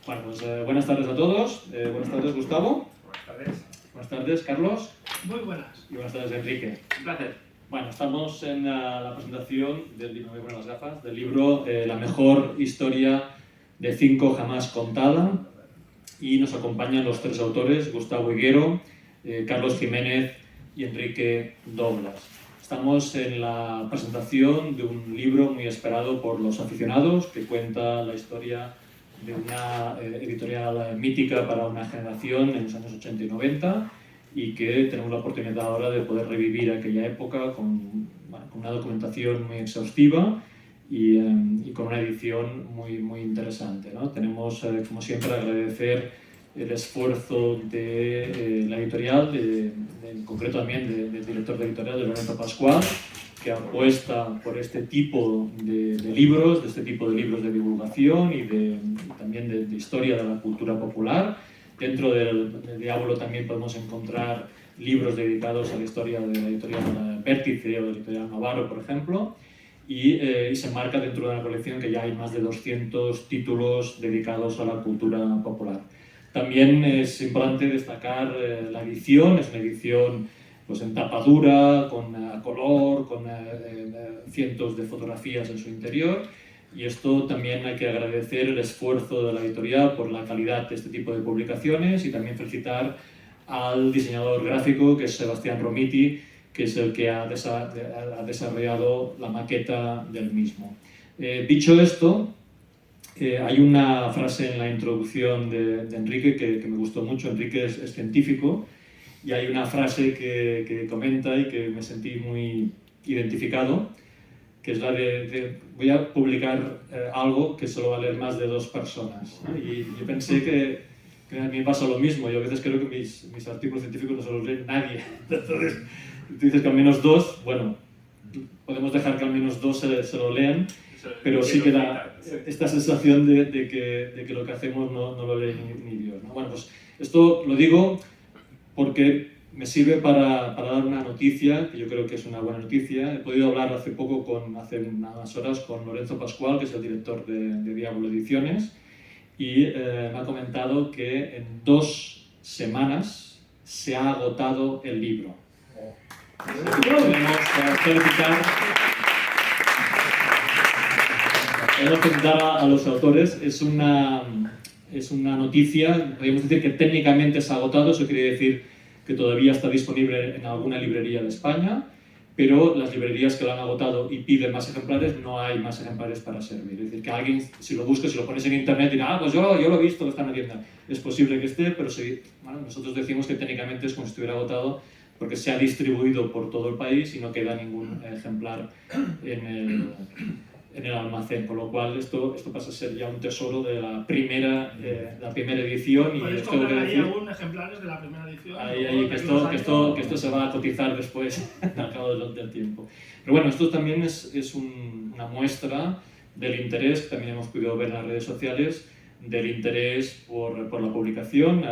Bueno, pues buenas tardes a todos. Buenas tardes, Gustavo. Buenas tardes. Buenas tardes, Carlos. Muy buenas. Y buenas tardes, Enrique. Un placer. Bueno, estamos en la presentación del libro, me voy a poner las gafas, del libro La mejor historia de 5 jamás contada. Y nos acompañan los 3 autores, Gustavo Higuero, Carlos Jiménez y Enrique Douglas. Estamos en la presentación de un libro muy esperado por los aficionados que cuenta la historia de una editorial mítica para una generación en los años 80 y 90 y que tenemos la oportunidad ahora de poder revivir aquella época con una documentación muy exhaustiva y con una edición muy interesante, ¿no? Tenemos, como siempre, agradecer el esfuerzo de la editorial, en concreto también del director de editorial, de Lorenzo Pascual, que apuesta por este tipo de libros, de este tipo de libros de divulgación y también de historia de la cultura popular. Dentro del Diablo también podemos encontrar libros dedicados a la historia de la editorial Vértice o de la editorial Navarro, por ejemplo, y se enmarca dentro de una colección que ya hay más de 200 títulos dedicados a la cultura popular. También es importante destacar la edición, es una edición pues, en tapa dura, con color, con cientos de fotografías en su interior, y esto también hay que agradecer el esfuerzo de la editorial por la calidad de este tipo de publicaciones y también felicitar al diseñador gráfico, que es Sebastián Romiti, que es el que ha desarrollado la maqueta del mismo. Dicho esto, hay una frase en la introducción de Enrique que me gustó mucho. Enrique es científico y hay una frase que comenta y que me sentí muy identificado, que es la de voy a publicar algo que solo va a leer más de 2 personas, ¿no? Y yo pensé que a mí me pasa lo mismo. Yo a veces creo que mis artículos científicos no se los lee nadie. Entonces, tú dices que al menos 2, bueno, podemos dejar que al menos 2 se lo lean, pero sí que da esta sensación de que lo que hacemos no lo lee ni Dios, ¿no? Bueno, pues esto lo digo porque me sirve para dar una noticia, que yo creo que es una buena noticia. He podido hablar hace unas horas con Lorenzo Pascual, que es el director de Diablo Ediciones, y me ha comentado que en 2 semanas se ha agotado el libro. Podemos felicitar a los autores. Es una noticia, podríamos decir que técnicamente se ha agotado. Eso quiere decir que todavía está disponible en alguna librería de España, pero las librerías que lo han agotado y piden más ejemplares, no hay más ejemplares para servir. Es decir, que alguien, si lo busca, si lo pones en internet, dirá, pues yo lo he visto, lo está en la tienda. Es posible que esté, pero nosotros decimos que técnicamente es como si estuviera agotado porque se ha distribuido por todo el país y no queda ningún ejemplar en el almacén, con lo cual esto pasa a ser ya un tesoro de la primera edición. Y ¿Podéis tengo que comprar ahí decir, algunos ejemplares de la primera edición? que esto se va a cotizar después al cabo del tiempo. Pero bueno, esto también es una muestra del interés que también hemos podido ver en las redes sociales, del interés por la publicación.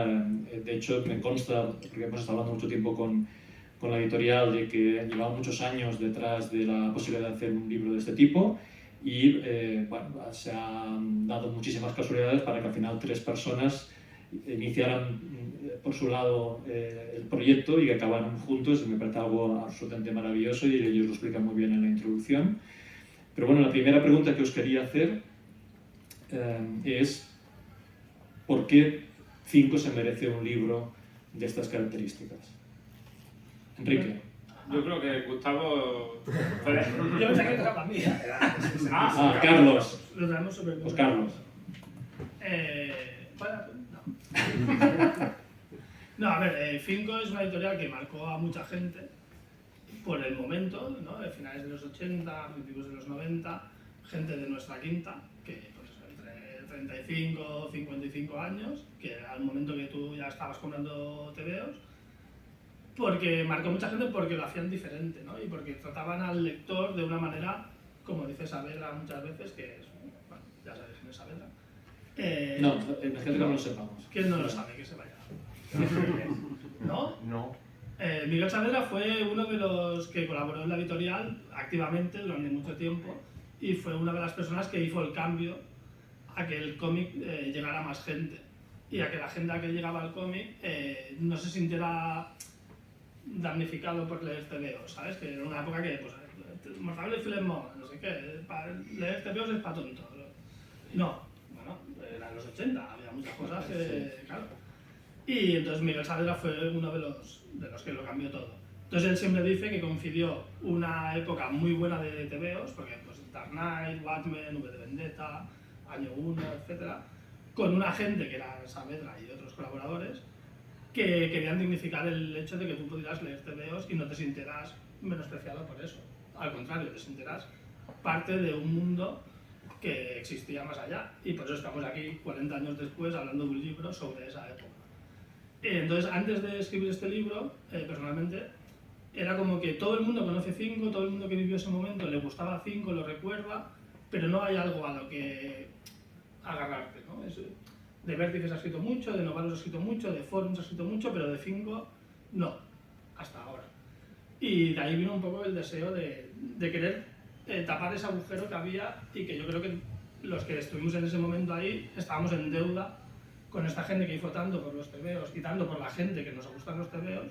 De hecho, me consta, porque hemos estado hablando mucho tiempo con la editorial, de que llevaba muchos años detrás de la posibilidad de hacer un libro de este tipo. Y se han dado muchísimas casualidades para que al final 3 personas iniciaran por su lado el proyecto y que acabaran juntos. Y me parece algo absolutamente maravilloso y ellos lo explican muy bien en la introducción. Pero bueno, la primera pregunta que os quería hacer es ¿por qué 5 se merece un libro de estas características? Enrique. Yo creo que Gustavo... Yo pensé que era para mí. Carlos. Lo traemos sobre el Pues Carlos. No, a ver, 5 es una editorial que marcó a mucha gente por el momento, ¿no? De finales de los 80, principios de los 90, gente de nuestra quinta, que pues entre 35 y 55 años, que al momento que tú ya estabas comprando TVOs, porque marcó mucha gente porque lo hacían diferente, ¿no? Y porque trataban al lector de una manera, como dice Saavedra muchas veces, que es, bueno, ya sabéis quién es Saavedra. No, la gente no lo sepamos. ¿Quién no lo sabe? Que se vaya. ¿No? No. Miguel Saavedra fue uno de los que colaboró en la editorial activamente durante mucho tiempo y fue una de las personas que hizo el cambio a que el cómic llegara a más gente y a que la gente a que llegaba al cómic no se sintiera damnificado por leer TVO, ¿sabes? Que era una época que, pues, Mortadelo y Filemón, no sé qué, leer TVOs es para tonto. No, bueno, eran los 80, había muchas cosas que, claro. Y entonces Miguel Saavedra fue uno de los que lo cambió todo. Entonces él siempre dice que coincidió una época muy buena de TVOs, porque pues, Dark Knight, Watchmen, V de Vendetta, Año 1, etc., con una gente que era Saavedra y otros colaboradores, que querían dignificar el hecho de que tú pudieras leer TVOs y no te sintieras menospreciado por eso. Al contrario, te sintieras parte de un mundo que existía más allá. Y por eso estamos aquí 40 años después hablando de un libro sobre esa época. Entonces, antes de escribir este libro, personalmente, era como que todo el mundo conoce Cinco, todo el mundo que vivió ese momento le gustaba Cinco, lo recuerda, pero no hay algo a lo que agarrarte, ¿no? De Vértice se ha escrito mucho, de Novalos se ha escrito mucho, de Forum se ha escrito mucho, pero de Cinco no, hasta ahora. Y de ahí vino un poco el deseo de querer tapar ese agujero que había y que yo creo que los que estuvimos en ese momento ahí estábamos en deuda con esta gente que hizo tanto por los TVOs y tanto por la gente que nos gustan los TVOs,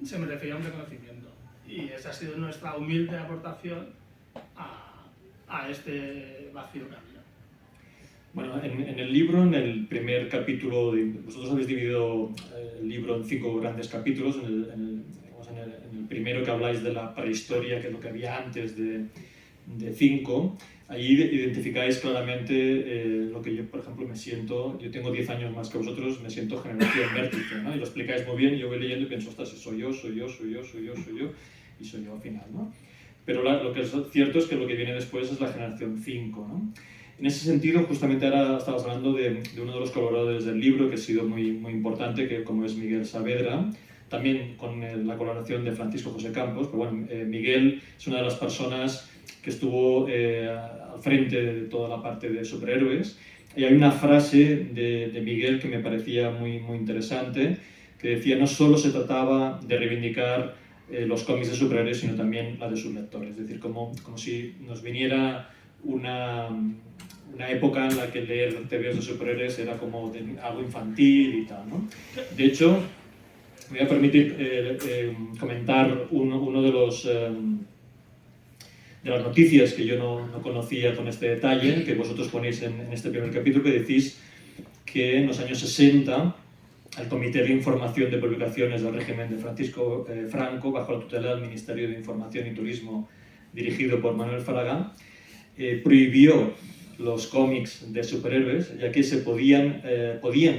se merecía un reconocimiento. Y esa ha sido nuestra humilde aportación a este vacío que había. Bueno, en el libro, en el primer capítulo, vosotros habéis dividido el libro en 5 grandes capítulos. En el primero que habláis de la prehistoria, que es lo que había antes de 5, ahí identificáis claramente lo que yo, por ejemplo, me siento. Yo tengo 10 años más que vosotros, me siento generación Vértice, ¿no? Y lo explicáis muy bien, y yo voy leyendo y pienso, ostras, soy yo, y soy yo al final, ¿no? Pero lo que es cierto es que lo que viene después es la generación 5, ¿no? En ese sentido, justamente ahora estabas hablando de uno de los colaboradores del libro, que ha sido muy, muy importante, que como es Miguel Saavedra, también con la colaboración de Francisco José Campos. Pero bueno, Miguel es una de las personas que estuvo al frente de toda la parte de superhéroes. Y hay una frase de Miguel que me parecía muy, muy interesante, que decía: no solo se trataba de reivindicar los cómics de superhéroes, sino también la de sus lectores. Es decir, como si nos viniera una época en la que leer TVOs de superhéroes era como algo infantil y tal, ¿no? De hecho, me voy a permitir comentar uno de las noticias que yo no conocía con este detalle, que vosotros ponéis en este primer capítulo, que decís que en los años 60 el Comité de Información de Publicaciones del régimen de Francisco Franco, bajo la tutela del Ministerio de Información y Turismo dirigido por Manuel Fraga, prohibió los cómics de superhéroes, ya que se podían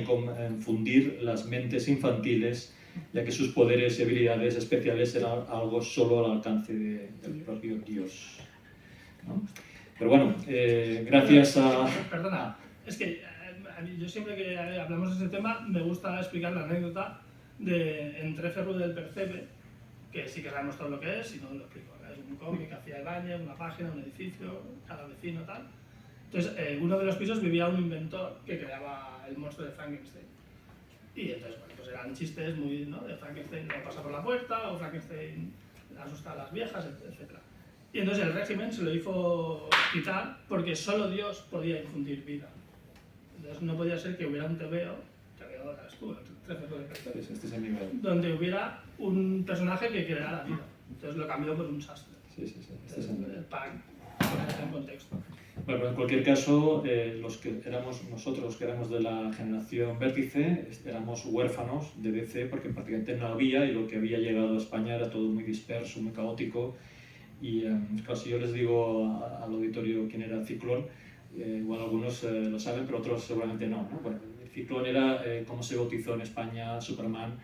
confundir las mentes infantiles, ya que sus poderes y habilidades especiales eran algo solo al alcance del propio Dios, ¿no? Pero bueno, gracias a... Perdona, es que yo siempre que hablamos de este tema me gusta explicar la anécdota de Entre Ferro del Percebe, que sí que sabemos todo lo que es, y no lo explico. Es un cómic que hacía Ibáñez, una página, un edificio, cada vecino, tal. Entonces, uno de los pisos vivía un inventor que creaba el monstruo de Frankenstein. Y entonces, bueno, pues eran chistes muy, ¿no? De Frankenstein no pasa por la puerta, o Frankenstein asusta a las viejas, etc. Y entonces el régimen se lo hizo quitar porque solo Dios podía infundir vida. Entonces no podía ser que hubiera un TVO, donde hubiera un personaje que creara vida. Entonces lo cambió por un sastre. Para poner en contexto. Bueno, en cualquier caso, los que éramos nosotros, que éramos de la generación Vértice, éramos huérfanos de DC porque prácticamente no había, y lo que había llegado a España era todo muy disperso, muy caótico. Y claro, si yo les digo al auditorio quién era Ciclón, igual algunos lo saben, pero otros seguramente no, ¿no? Bueno, Ciclón era como se bautizó en España Superman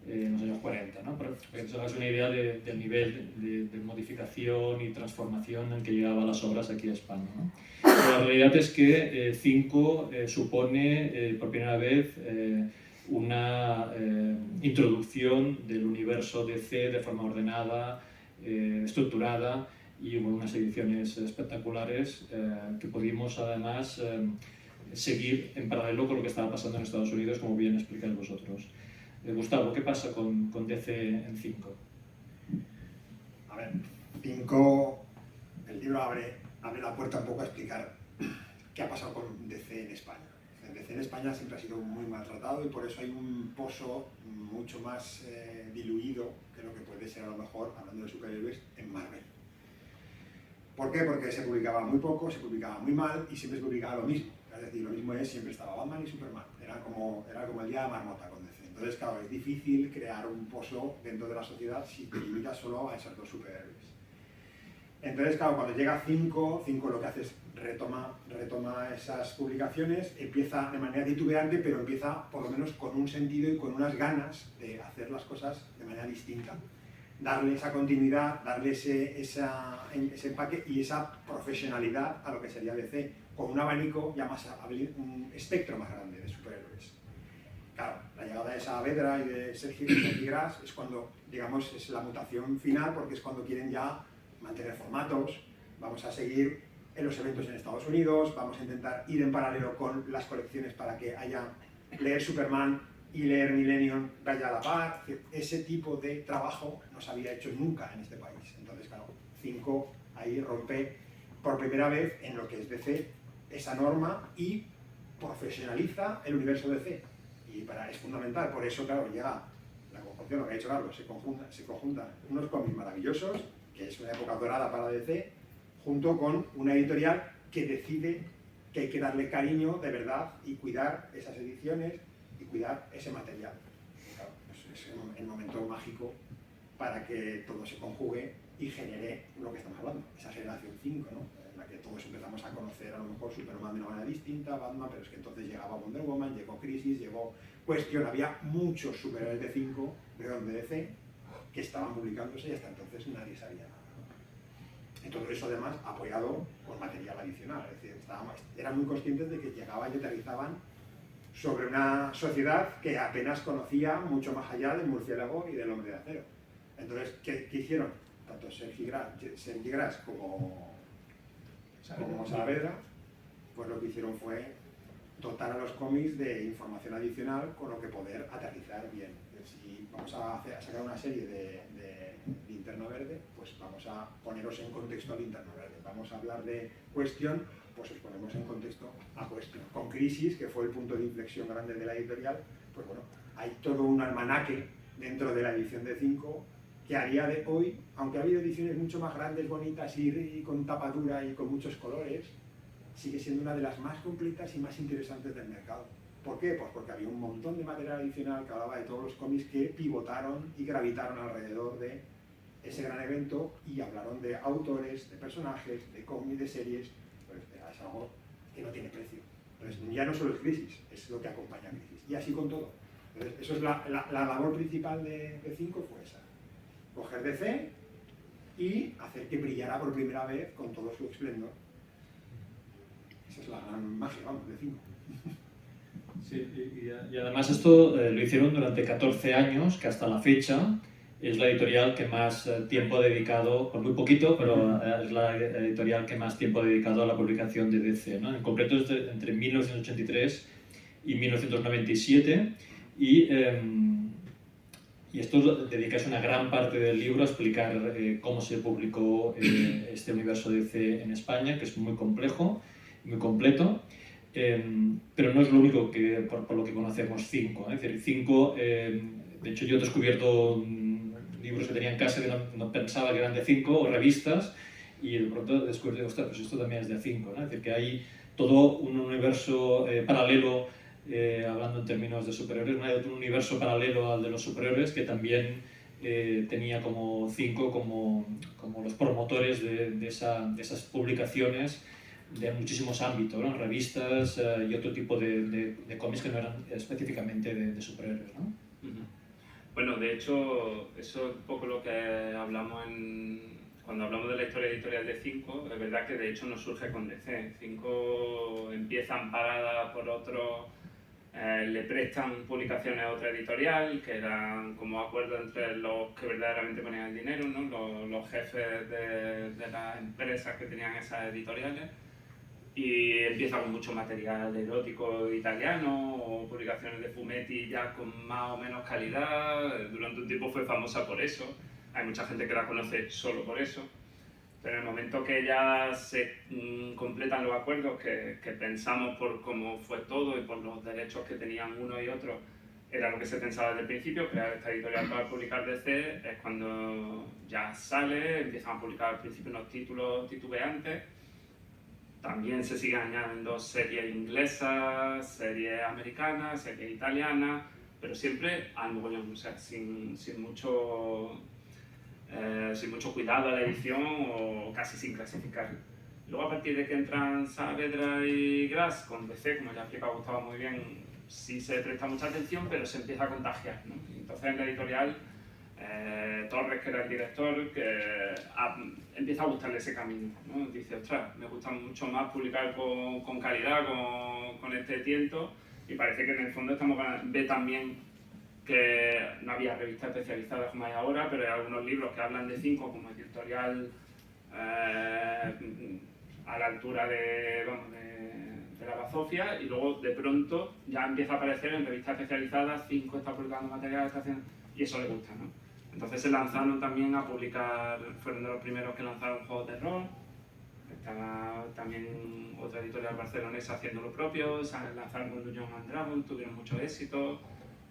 en los años 40, ¿no? Para que os hagáis una idea del nivel de modificación y transformación en que llegaban las obras aquí a España, ¿no? Pero la realidad es que 5 supone por primera vez una introducción del universo DC de forma ordenada, estructurada, y hubo unas ediciones espectaculares que pudimos además seguir en paralelo con lo que estaba pasando en Estados Unidos, como bien explicáis vosotros. Gustavo, ¿qué pasa con DC en 5? A ver, 5, el libro abre la puerta un poco a explicar ¿qué ha pasado con DC en España? DC en España siempre ha sido muy maltratado y por eso hay un pozo mucho más diluido que lo que puede ser a lo mejor, hablando de superhéroes, en Marvel. ¿Por qué? Porque se publicaba muy poco, se publicaba muy mal y siempre se publicaba lo mismo. Es decir, lo mismo es, siempre estaba Batman y Superman. Era como el día de la marmota con DC. Entonces, claro, es difícil crear un pozo dentro de la sociedad si te limitas solo a esos dos superhéroes. Entonces, claro, cuando llega 5 lo que hace es retoma esas publicaciones, empieza de manera titubeante, pero empieza por lo menos con un sentido y con unas ganas de hacer las cosas de manera distinta. Darle esa continuidad, darle ese empaque y esa profesionalidad a lo que sería DC, con un abanico ya más, un espectro más grande de superhéroes. Claro, la llegada de Saavedra y de Sergi Gras es cuando, digamos, es la mutación final, porque es cuando quieren ya mantener formatos, vamos a seguir en los eventos en Estados Unidos, vamos a intentar ir en paralelo con las colecciones para que haya leer Superman y leer Millennium vaya a la par. Ese tipo de trabajo no se había hecho nunca en este país. Entonces, claro, 5 ahí rompe por primera vez en lo que es DC esa norma y profesionaliza el universo DC. Y es fundamental, por eso, claro, llega la conjunción, lo que ha hecho Carlos, se conjuntan unos cómics maravillosos, que es una época dorada para DC, junto con una editorial que decide que hay que darle cariño de verdad y cuidar esas ediciones y cuidar ese material. Claro, pues es el momento mágico para que todo se conjugue y genere lo que estamos hablando, esa generación 5, ¿no? En la que todos empezamos a conocer a lo mejor Superman de una manera distinta, Batman, pero es que entonces llegaba Wonder Woman, llegó Crisis, llegó Question, había muchos superhéroes de 5, de DC, que estaban publicándose y hasta entonces nadie sabía nada. Y todo eso además apoyado con material adicional, es decir, eran muy conscientes de que llegaban y aterrizaban sobre una sociedad que apenas conocía mucho más allá del murciélago y del hombre de acero. Entonces, ¿qué hicieron? Tanto Sergi Gras como Saavedra, pues lo que hicieron fue dotar a los cómics de información adicional con lo que poder aterrizar bien. Si vamos a sacar una serie de Linterna Verde, pues vamos a poneros en contexto a Linterna Verde. Vamos a hablar de Question, pues os ponemos en contexto a Question. Con Crisis, que fue el punto de inflexión grande de la editorial, pues bueno, hay todo un almanaque dentro de la edición de 5 que a día de hoy, aunque ha habido ediciones mucho más grandes, bonitas y con tapadura y con muchos colores, sigue siendo una de las más completas y más interesantes del mercado. ¿Por qué? Pues porque había un montón de material adicional que hablaba de todos los cómics que pivotaron y gravitaron alrededor de ese gran evento y hablaron de autores, de personajes, de cómics, de series. Pues es algo que no tiene precio. Entonces, ya no solo es Crisis, es lo que acompaña a Crisis. Y así con todo. Entonces, eso es la labor principal de 5 fue esa. Coger DC y hacer que brillara por primera vez con todo su esplendor. Esa es la gran magia, vamos, de 5. Sí, y además esto lo hicieron durante 14 años, que hasta la fecha es la editorial que más tiempo ha dedicado, por muy poquito, pero es la editorial que más tiempo ha dedicado a la publicación de DC, ¿no? En concreto es entre 1983 y 1997, y esto dedicas una gran parte del libro a explicar cómo se publicó este universo DC en España, que es muy complejo, muy completo. Pero no es lo único que, por lo que conocemos 5. Es decir, 5, de hecho yo he descubierto libros que tenía en casa que no pensaba que eran de 5, o revistas, y de pronto descubrí, ostras, pues esto también es de 5, ¿no? Es decir, que hay todo un universo paralelo, hablando en términos de superhéroes, ¿no? Hay otro universo paralelo al de los superhéroes que también tenía como 5 como los promotores de esas publicaciones de muchísimos ámbitos, ¿no? Revistas y otro tipo de cómics que no eran específicamente de superhéroes, ¿no? Bueno, de hecho, eso es un poco lo que hablamos cuando hablamos de la historia editorial de 5. Es verdad que de hecho no surge con DC. 5 empieza amparada por otros, le prestan publicaciones a otra editorial, que eran como acuerdos entre los que verdaderamente ponían el dinero, ¿no? Los jefes de las empresas que tenían esas editoriales. Y empieza con mucho material erótico italiano o publicaciones de fumetti ya con más o menos calidad. Durante un tiempo fue famosa por eso, hay mucha gente que la conoce solo por eso. Pero en el momento que ya se completan los acuerdos, que pensamos por cómo fue todo y por los derechos que tenían uno y otro, era lo que se pensaba desde el principio, crear esta editorial para publicar DC, es cuando ya sale, empiezan a publicar al principio unos títulos titubeantes. También se siguen añadiendo series inglesas, series americanas, series italianas, pero siempre al mogollón, o sea, sin mucho cuidado a la edición o casi sin clasificar. Luego, a partir de que entran Saavedra y Gras con DC, como ya ha explicado Gustavo muy bien, sí se presta mucha atención, pero se empieza a contagiar, ¿no? Entonces, en la editorial, Torres, que era el director, empieza a gustarle ese camino, ¿no? Dice, ostras, me gusta mucho más publicar con calidad, con este tiento, y parece que en el fondo ve también que no había revistas especializadas como hay ahora, pero hay algunos libros que hablan de 5 como editorial a la altura de la bazofia, y luego de pronto ya empieza a aparecer en revistas especializadas, 5 está publicando material, está haciendo, y eso le gusta, ¿no? Entonces se lanzaron también a publicar, fueron de los primeros que lanzaron juegos de rol. Estaba también otra editorial barcelonesa haciendo lo propio, lanzaron con Dungeons and Dragons, tuvieron mucho éxito.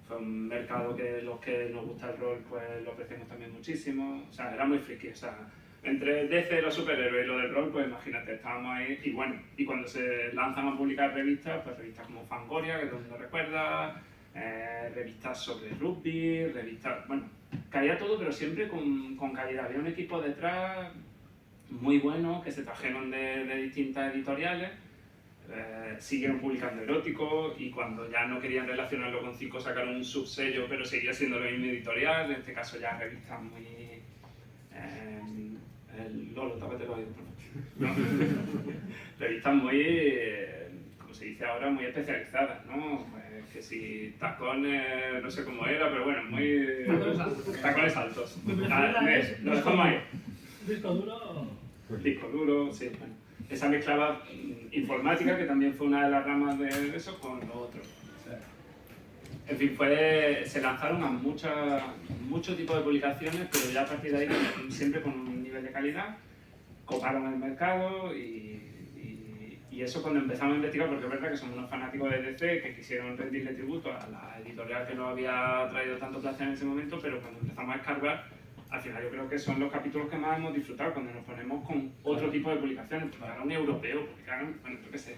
Fue un mercado que los que nos gusta el rol pues lo apreciamos también muchísimo. O sea, era muy friki, o sea, entre DC, los superhéroes y lo del rol, pues imagínate, estábamos ahí. Y bueno, y cuando se lanzan a publicar revistas, pues revistas como Fangoria, que todo el mundo recuerda, revistas sobre rugby, revistas, bueno, caía todo, pero siempre con calidad. Había un equipo detrás muy bueno que se trajeron de distintas editoriales. Siguieron publicando erótico, y cuando ya no querían relacionarlo con 5 sacaron un subsello, pero seguía siendo lo mismo editorial, en este caso ya revistas muy... Lolo, tápate los oídos, ¿no? Revistas muy, como se dice ahora, muy especializadas, ¿no? Que si tacones, no sé cómo era, pero bueno, muy... Tacones altos. Lo dejamos ahí. Disco duro. Disco duro, sí, bueno. Esa mezclaba informática, que también fue una de las ramas de eso, con lo otro. En fin, se lanzaron a muchos tipos de publicaciones, pero ya a partir de ahí siempre con un nivel de calidad, coparon el mercado y eso cuando empezamos a investigar, porque es verdad que somos unos fanáticos de DC que quisieron rendirle tributo a la editorial que nos había traído tanto placer en ese momento, pero cuando empezamos a escarbar, al final yo creo que son los capítulos que más hemos disfrutado cuando nos ponemos con otro tipo de publicaciones. Publicaron europeo, publicaron, bueno, yo qué sé,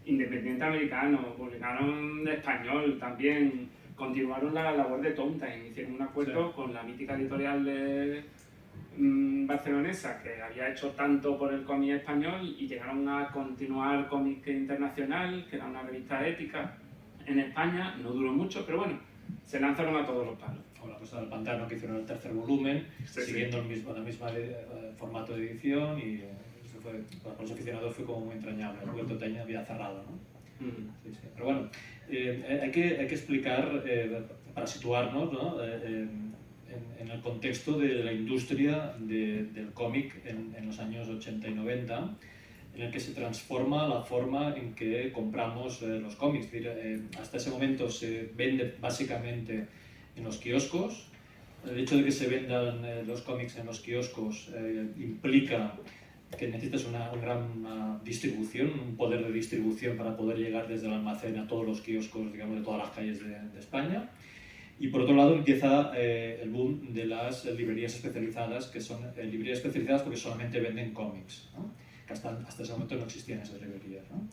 independiente americano, publicaron de español también, continuaron la labor de Tomtime, hicieron un acuerdo con la mítica editorial de barcelonesa que había hecho tanto por el cómic español, y llegaron a continuar Cómic Internacional, que era una revista épica en España. No duró mucho, pero bueno, se lanzaron a todos los palos. O la Cosa del Pantano, que hicieron el tercer volumen, siguiendo el mismo formato de edición, y eso fue, para los aficionados fue como muy entrañable. El Taña había cerrado, ¿no? Sí, sí. Pero bueno, hay que explicar, para situarnos, ¿no? En el contexto de la industria del cómic en los años 80 y 90, en el que se transforma la forma en que compramos los cómics. Hasta ese momento se vende básicamente en los kioscos. El hecho de que se vendan los cómics en los kioscos implica que necesitas una gran distribución, un poder de distribución para poder llegar desde el almacén a todos los kioscos, digamos, de todas las calles de España. Y por otro lado empieza el boom de las librerías especializadas, que son librerías especializadas porque solamente venden cómics, ¿no? Que hasta ese momento no existían esas librerías, ¿no?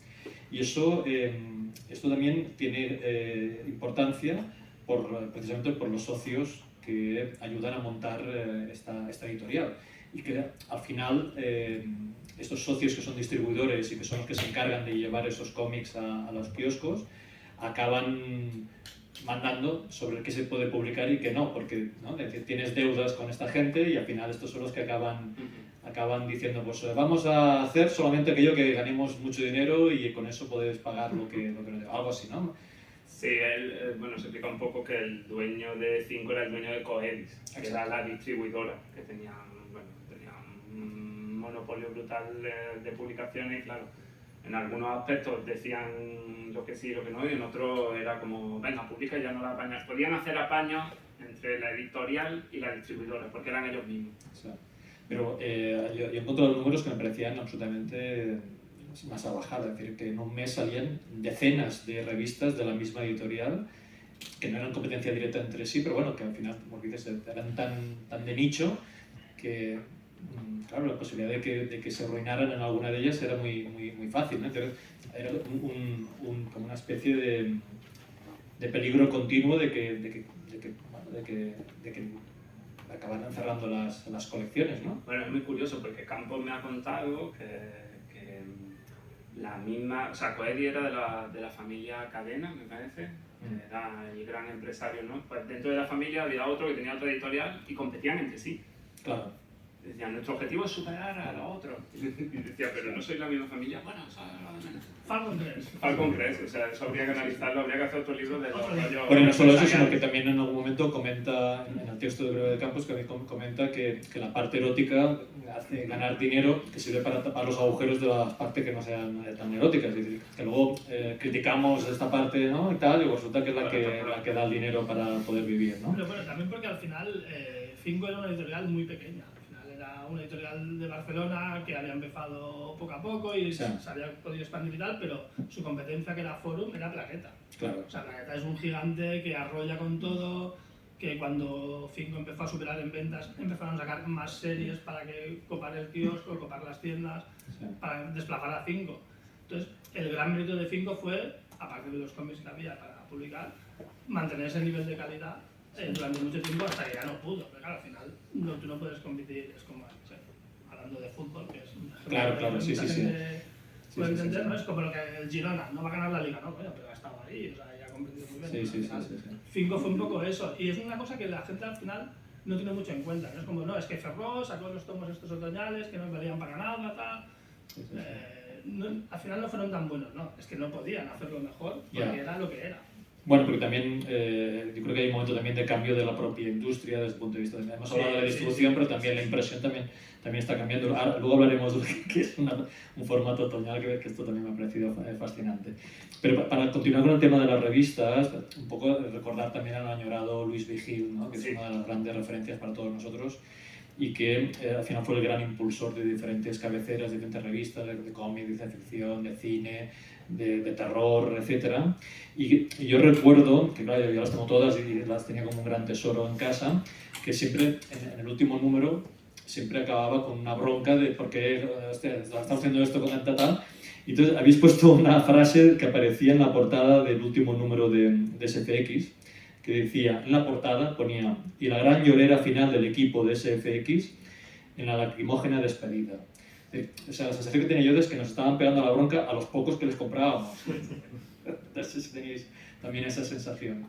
Y esto también tiene importancia precisamente por los socios que ayudan a montar esta editorial, y que al final estos socios que son distribuidores y que son los que se encargan de llevar esos cómics a los kioscos acaban mandando sobre qué se puede publicar y qué no, porque, ¿no? Tienes deudas con esta gente, y al final estos son los que acaban diciendo, pues vamos a hacer solamente aquello que ganemos mucho dinero y con eso puedes pagar lo que algo así, ¿no? Sí, bueno, se explica un poco que el dueño de 5 era el dueño de Coedis, que era la distribuidora, que tenía un monopolio brutal de publicaciones, y claro, en algunos aspectos decían lo que sí y lo que no, y en otros era como, venga, publica y ya no la apañas. Podían hacer apaños entre la editorial y la distribuidora, porque eran ellos mismos. Sí. Pero yo he encontrado números que me parecían absolutamente más a bajada, es decir, que en un mes salían decenas de revistas de la misma editorial que no eran competencia directa entre sí, pero bueno, que al final, como dices, eran tan de nicho que, claro, la posibilidad de que se arruinaran en alguna de ellas era muy fácil, ¿no? Entonces, era como una especie de peligro continuo de que acabaran cerrando las colecciones, ¿no? Bueno, es muy curioso porque Campos me ha contado que la misma, o sea, Coeli era de la familia Cadena, me parece, era el gran empresario, ¿no? Pues dentro de la familia había otro que tenía otra editorial y competían entre sí. Claro. Decían, nuestro objetivo es superar a la otra. Y decía, pero no sois la misma familia. Bueno, o sea, Falcon Crest. Falcon Crest, o sea, eso habría que analizarlo, habría que hacer otro libro de los rollos. Bueno, no solo eso, sino que también en algún momento comenta, en el texto de Breve de Campos, que comenta que la parte erótica hace ganar dinero que sirve para tapar los agujeros de las partes que no sean tan eróticas. Es decir, que luego criticamos esta parte, ¿no? Y tal, y resulta que es la que da el dinero para poder vivir, ¿no? Pero bueno, también porque al final Cinco era una editorial muy pequeña. Era una editorial de Barcelona que había empezado poco a poco y se había podido expandir y tal, pero su competencia, que era Forum, era Planeta. Claro. O sea, Planeta es un gigante que arrolla con todo, que cuando Cinco empezó a superar en ventas, empezaron a sacar más series para que copar el kiosco, copar las tiendas, para desplazar a Cinco. Entonces, el gran mérito de Cinco fue, aparte de los cómics que había para publicar, mantener ese nivel de calidad durante mucho tiempo hasta que ya no pudo. Pero claro, al final tú no puedes competir, es como, no sé, hablando de fútbol, que es un ejemplo claro, que sí, mucha sí, gente puede entender, sí. ¿no? Es como lo que el Girona, no va a ganar la Liga, ¿no? Bueno, pero ha estado ahí, o sea, ya ha competido muy bien. Sí. Cinco fue un poco eso, y es una cosa que la gente al final no tiene mucho en cuenta, ¿no? Es como, no, es que Ferró sacó los tomos estos otoñales que no valían para nada, tal. No, al final no fueron tan buenos, ¿no? Es que no podían hacerlo mejor porque era lo que era. Bueno, porque también yo creo que hay un momento también de cambio de la propia industria desde el punto de vista de... Hemos hablado de la distribución, pero también la impresión también está cambiando. Ahora, luego hablaremos de que es un formato otoñal, que esto también me ha parecido fascinante. Pero para continuar con el tema de las revistas, un poco recordar también al añorado Luis Vigil, ¿no? Que es una de las grandes referencias para todos nosotros y que al final fue el gran impulsor de diferentes cabeceras, de diferentes revistas, de cómic, de ciencia ficción, de cine, de terror, etc. Y yo recuerdo, que claro, yo las tengo todas y las tenía como un gran tesoro en casa, que siempre en el último número siempre acababa con una bronca de por qué estamos haciendo esto con tanta tal. Y entonces habéis puesto una frase que aparecía en la portada del último número de SFX, que decía, en la portada ponía, y la gran llorera final del equipo de SFX en la lacrimógena despedida. O sea, la sensación que tenía yo es que nos estaban pegando la bronca a los pocos que les comprábamos. No sé si tenéis también esa sensación.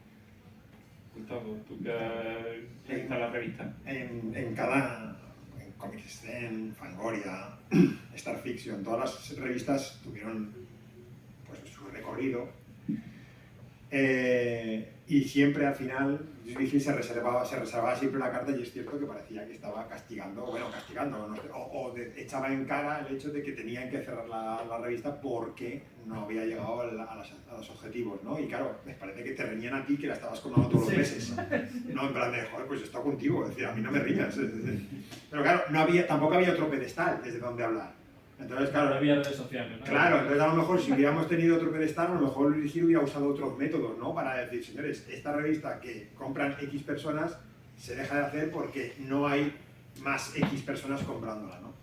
Gustavo, ¿tú qué está la revista? En Comic Stand, Fangoria, Star Fiction, todas las revistas tuvieron pues, su recorrido. Y siempre al final Vigil se reservaba siempre una carta, y es cierto que parecía que estaba castigando, no sé, echaba en cara el hecho de que tenían que cerrar la revista porque no había llegado a los objetivos, ¿no? Y claro, me parece que te reñían a ti que la estabas comprando todos los meses, no en plan de, joder, pues estoy contigo, es decir, a mí no me riñas. Pero claro, tampoco había otro pedestal desde donde hablar. Entonces, claro, no había redes sociales, ¿no? Claro, entonces a lo mejor si hubiéramos tenido otro pedestal, a lo mejor Vigil hubiera usado otros métodos, ¿no? Para decir, señores, esta revista que compran X personas se deja de hacer porque no hay más X personas comprándola, ¿no?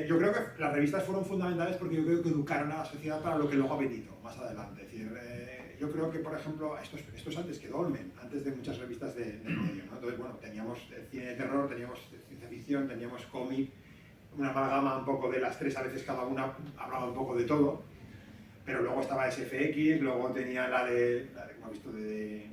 Yo creo que las revistas fueron fundamentales porque yo creo que educaron a la sociedad para lo que luego ha venido más adelante. Es decir, yo creo que, por ejemplo, esto es antes que Dolmen, antes de muchas revistas del medio, ¿no? Entonces, bueno, teníamos cine de terror, teníamos ciencia ficción, teníamos cómic, una amalgama un poco de las tres, a veces cada una hablaba un poco de todo, pero luego estaba SFX, luego tenía la de como he visto, de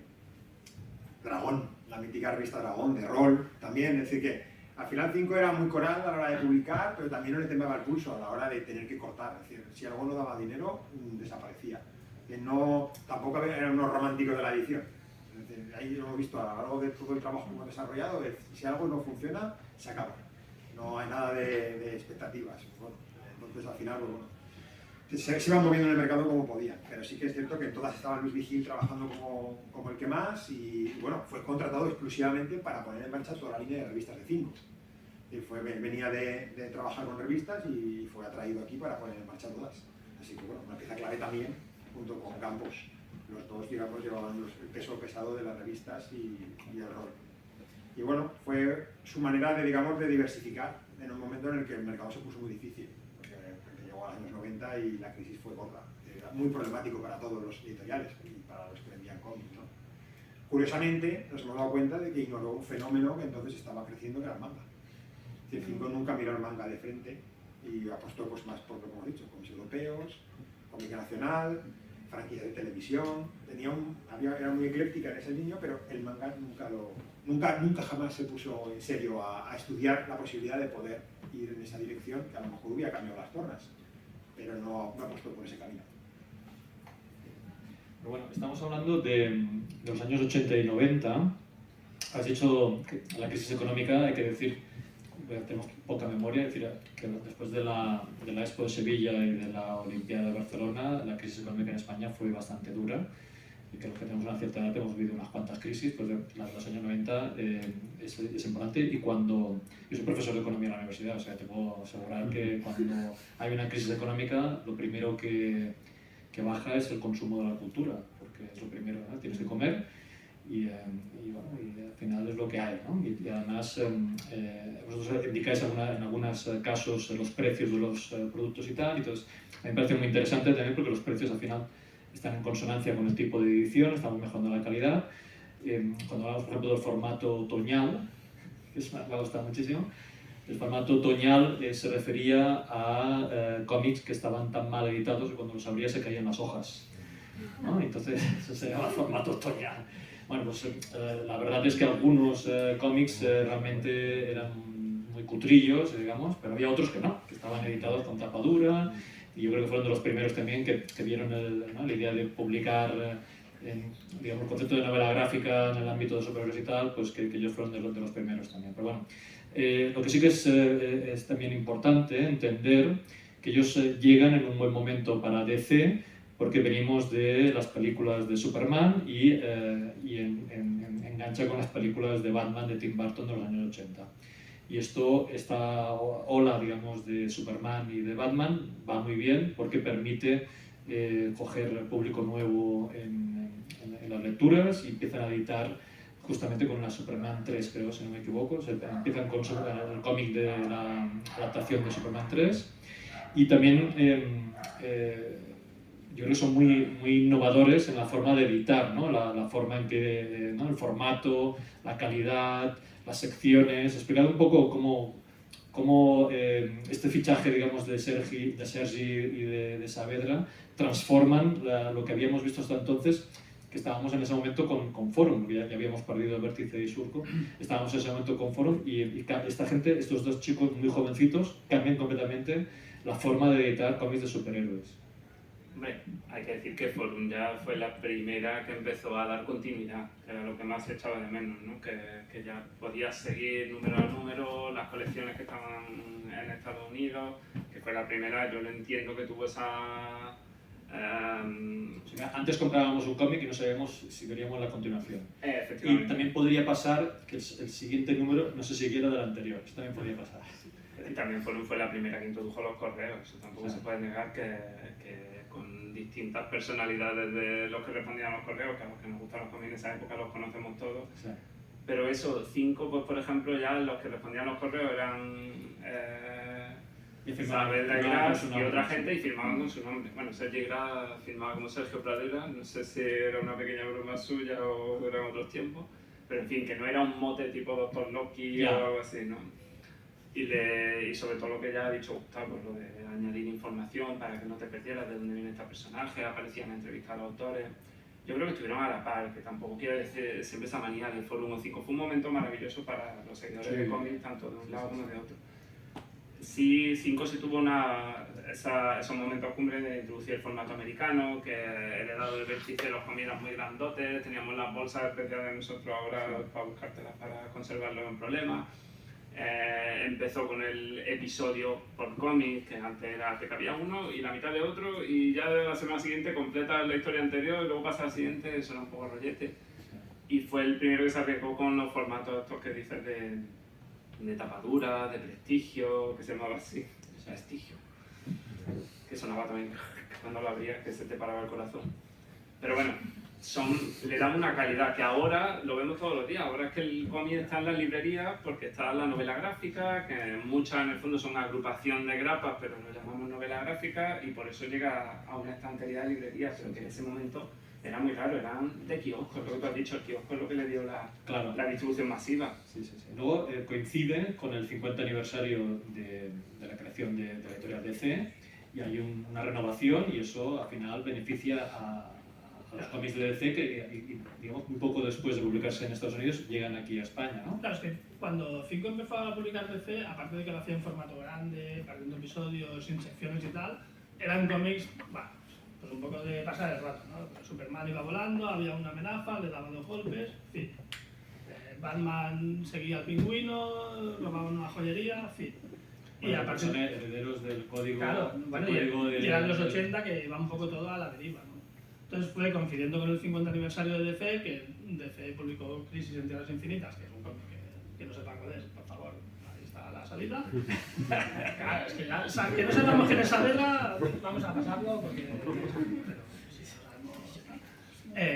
Dragón, la mítica revista Dragón, de rol también, es decir que al final Cinco era muy coral a la hora de publicar, pero también no le temblaba el pulso a la hora de tener que cortar, es decir, si algo no daba dinero, desaparecía. Tampoco eran unos románticos de la edición. Es decir, ahí hemos visto a lo largo de todo el trabajo que hemos desarrollado, si algo no funciona, se acaba. No hay nada de expectativas. Bueno, entonces al final, bueno, se iban moviendo en el mercado como podían, pero sí que es cierto que en todas estaba Luis Vigil trabajando como el que más y bueno, fue contratado exclusivamente para poner en marcha toda la línea de revistas de Cinco. Y venía de trabajar con revistas y fue atraído aquí para poner en marcha todas. Así que bueno, una pieza clave también, junto con Campos. Los dos, digamos, llevaban el peso pesado de las revistas y el rol. Y bueno, fue su manera de, digamos, de diversificar en un momento en el que el mercado se puso muy difícil, porque llegó a los años 90 y la crisis fue gorda. Era muy problemático para todos los editoriales y para los que vendían cómics, ¿no? Curiosamente, nos hemos dado cuenta de que ignoró un fenómeno que entonces estaba creciendo, que era el manga. El Cinco nunca miró el manga de frente y apostó pues, más por lo que hemos dicho, cómics europeos, cómic nacional, franquicias de televisión. Era muy ecléctica en ese niño, pero el manga nunca jamás se puso en serio a estudiar la posibilidad de poder ir en esa dirección, que a lo mejor hubiera cambiado las tornas, pero no apostó por ese camino. Pero bueno, estamos hablando de los años 80 y 90. Has dicho que la crisis económica, hay que decir, tenemos poca memoria, es decir, que después de la Expo de Sevilla y de la Olimpiada de Barcelona, la crisis económica en España fue bastante dura, y que los que tenemos una cierta edad hemos vivido unas cuantas crisis, pues la de los años 90 es importante. Y cuando yo soy profesor de economía en la universidad, o sea, te puedo asegurar que cuando hay una crisis económica, lo primero que baja es el consumo de la cultura, porque es lo primero, ¿no? Tienes que comer y al final es lo que hay, ¿no? Y además vosotros indicáis en algunos casos los precios de los productos y tal, y entonces me parece muy interesante también porque los precios al final están en consonancia con el tipo de edición, estamos mejorando la calidad. Cuando hablamos, por ejemplo, del formato otoñal, que me ha gustado muchísimo, el formato otoñal se refería a cómics que estaban tan mal editados que cuando los abrías se caían las hojas, ¿no? Entonces eso se llama formato otoñal. Bueno, pues la verdad es que algunos cómics realmente eran muy cutrillos, digamos, pero había otros que no, que estaban editados con tapa dura, y yo creo que fueron de los primeros también que vieron la idea de publicar digamos, el concepto de novela gráfica en el ámbito de superhéroes y tal, pues que ellos fueron de los primeros también. Pero bueno, lo que sí que es también importante entender que ellos llegan en un buen momento para DC, porque venimos de las películas de Superman y engancha con las películas de Batman de Tim Burton de los años 80. Y esta ola, digamos, de Superman y de Batman va muy bien porque permite coger público nuevo en las lecturas y empiezan a editar justamente con una Superman 3, creo, si no me equivoco. O sea, empiezan con el cómic de la adaptación de Superman 3 y también yo creo que son muy innovadores en la forma de editar, ¿no? La forma en que, ¿no? El formato, la calidad, las secciones, explicar un poco cómo este fichaje, digamos, de Sergi y de Saavedra transforman lo que habíamos visto hasta entonces, que estábamos en ese momento con Forum, porque ya habíamos perdido el Vértice y Surco, estábamos en ese momento con Forum y esta gente, estos dos chicos muy jovencitos, cambian completamente la forma de editar cómics de superhéroes. Hombre, hay que decir que Forum ya fue la primera que empezó a dar continuidad, que era lo que más se echaba de menos, ¿no? Que ya podías seguir número a número las colecciones que estaban en Estados Unidos, que fue la primera, yo lo entiendo que tuvo esa... Antes comprábamos un cómic y no sabíamos si veríamos la continuación. Efectivamente. Y también podría pasar que el siguiente número no se siguiera del anterior, eso también podría pasar. Y también Forum fue la primera que introdujo los correos, eso tampoco se puede negar que con distintas personalidades de los que respondían a los correos, que a los que nos gustan los cómics en esa época los conocemos todos. Sí. Pero eso, 5, pues por ejemplo, ya los que respondían a los correos eran Saavedra Gras y otra gente y firmaban con su nombre. Bueno, Sergi Gras firmaba como Sergio Pradera, no sé si era una pequeña broma suya o eran otros tiempos, pero en fin, que no era un mote tipo Dr. Loki o algo así, ¿no? Y sobre todo lo que ya ha dicho Gustavo, lo de añadir información para que no te perdieras de dónde viene este personaje, aparecían entrevistas a los autores. Yo creo que estuvieron a la par, que tampoco quiero decir siempre esa manía del Fórum 5. Fue un momento maravilloso para los seguidores de cómics, tanto de un lado como de otro. Sí, 5 sí tuvo esos momentos cumbre de introducir el formato americano, que heredado del Vértice los cómics eran muy grandotes, teníamos las bolsas especiales nosotros ahora para buscártelas para conservarlos en problemas. Empezó con el episodio por cómic, que antes era que cabía uno y la mitad de otro, y ya de la semana siguiente completa la historia anterior y luego pasa al siguiente, eso era un poco rollete. Y fue el primero que se arriesgó con los formatos estos que dices de tapadura, de prestigio, que se llamaba así, prestigio, que sonaba también cuando lo abrías, que se te paraba el corazón. Pero bueno, le dan una calidad que ahora lo vemos todos los días. Ahora es que el cómic está en las librerías porque está la novela gráfica, que muchas en el fondo son una agrupación de grapas, pero lo llamamos novela gráfica, y por eso llega a una estantería de librerías, pero que en ese momento era muy raro, eran de kioscos, lo que tú has dicho, el kiosco es lo que le dio la distribución masiva. Sí. Luego coincide con el 50 aniversario de la creación de la editorial DC, y hay una renovación, y eso al final beneficia a los cómics de DC que, digamos, un poco después de publicarse en Estados Unidos, llegan aquí a España, ¿no? Claro, es que cuando Cinco empezó a publicar DC, aparte de que lo hacía en formato grande, partiendo episodios, sin secciones y tal, eran cómics, bueno, pues un poco de pasar el rato, ¿no? Pues Superman iba volando, había una amenaza, le daban 2 golpes, en fin. Batman seguía al pingüino, robaban una joyería, en fin. Bueno, y aparte son herederos del código, claro, bueno, y eran los 80 que iba un poco todo a la deriva, ¿no? Entonces fue coincidiendo con el 50 aniversario de DC, que DC publicó Crisis en Tierras Infinitas, que es un cómic que no sepa cuál es, por favor, ahí está la salida. Claro, es que ya, que no sepamos quién es Saavedra, vamos a pasarlo porque...